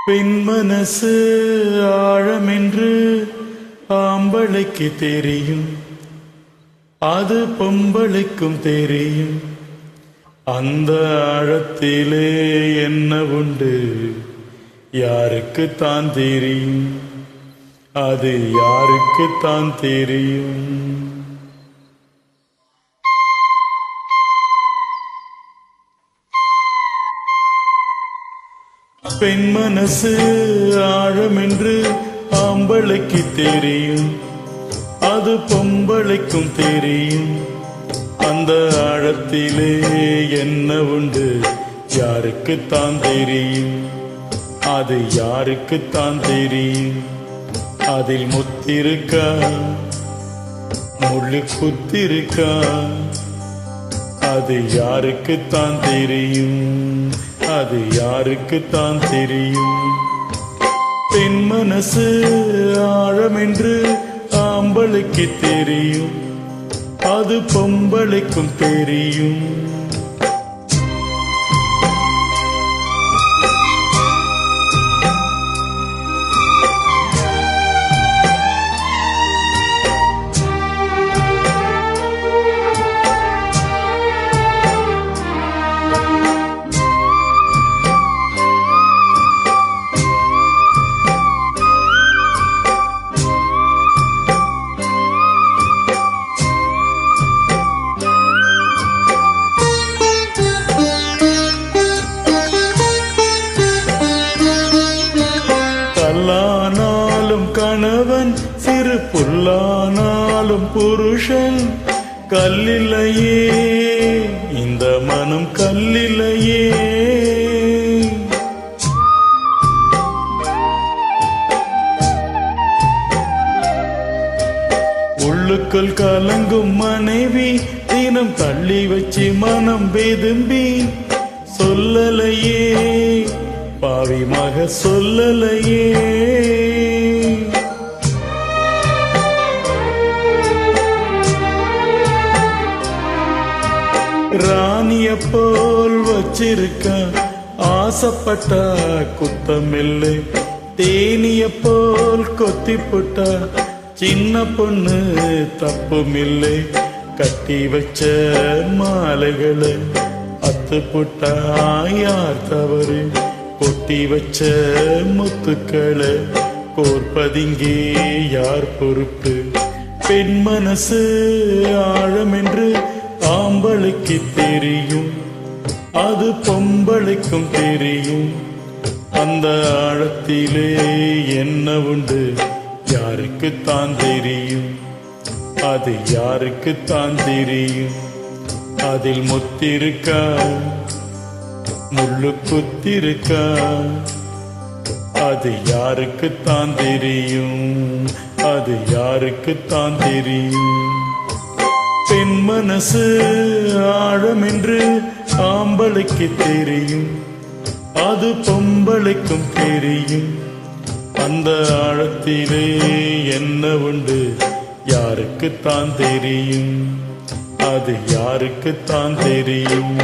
பெண் மனசு ஆழமென்று ஆம்பளைக்கு தெரியும், அது பொம்பளைக்கும் தெரியும். அந்த ஆழத்திலே என்ன உண்டு யாருக்குத்தான் தெரியும், அது யாருக்குத்தான் தெரியும். பெண் மனசு ஆழமென்று ஆம்பளைக்கு தெரியும், அது பொம்பளைக்கும் தெரியும். அந்த ஆழத்திலே என்ன உண்டு யாருக்குத்தான் தெரியும், அது யாருக்குத்தான் தெரியும். அதில் முத்திருக்கா முள்ளு குத்திருக்கா, அது யாருக்குத்தான் தெரியும், அது யாருக்குத்தான் தெரியும். பெண் மனசு ஆழமென்று ஆம்பளைக்கு தெரியும், அது பொம்பளைக்கும் தெரியும். கல்லானாலும் கணவன், சிறு புல்லானாலும் புருஷன். கல்லில்லையே இந்த மனம், கல்லில்லையே. உள்ளுக்குள் கலங்கும் மனைவி தினம் தள்ளி வச்சு மனம் வேதும்பி சொல்லலையே, பாவி மக சொல்லலையே. ராணிய போல் வச்சிருக்க ஆசைப்பட்ட குத்தமில்லை, தேனிய போல் கொத்தி புட்டா சின்ன பொண்ணு தப்புமில்லை. கட்டி வச்ச மாலைகளை அத்து புட்டா யார் தவறு, கொட்டி வச்ச முத்துக்களை கோர்ப்பதிங்கே யார் பொறுப்பு. பெண் மனசு ஆழமென்று ஆம்பளைக்கு தெரியும், அது பொம்பளைக்கும் தெரியும். அந்த ஆழத்திலே என்ன உண்டு யாருக்குத்தான் தெரியும், அது யாருக்குத்தான் தெரியும். அதில் முத்திருக்கா முள்ளு குத்திருக்கா, அது யாருக்குத்தான் தெரியும், அது யாருக்குத்தான் தெரியும். பெண் மனசு ஆழமென்று ஆம்பளைக்கு தெரியும், அது பொம்பளைக்கும் தெரியும். அந்த ஆழத்திலே என்ன உண்டு யாருக்குத்தான் தெரியும், அது யாருக்குத்தான் தெரியும்.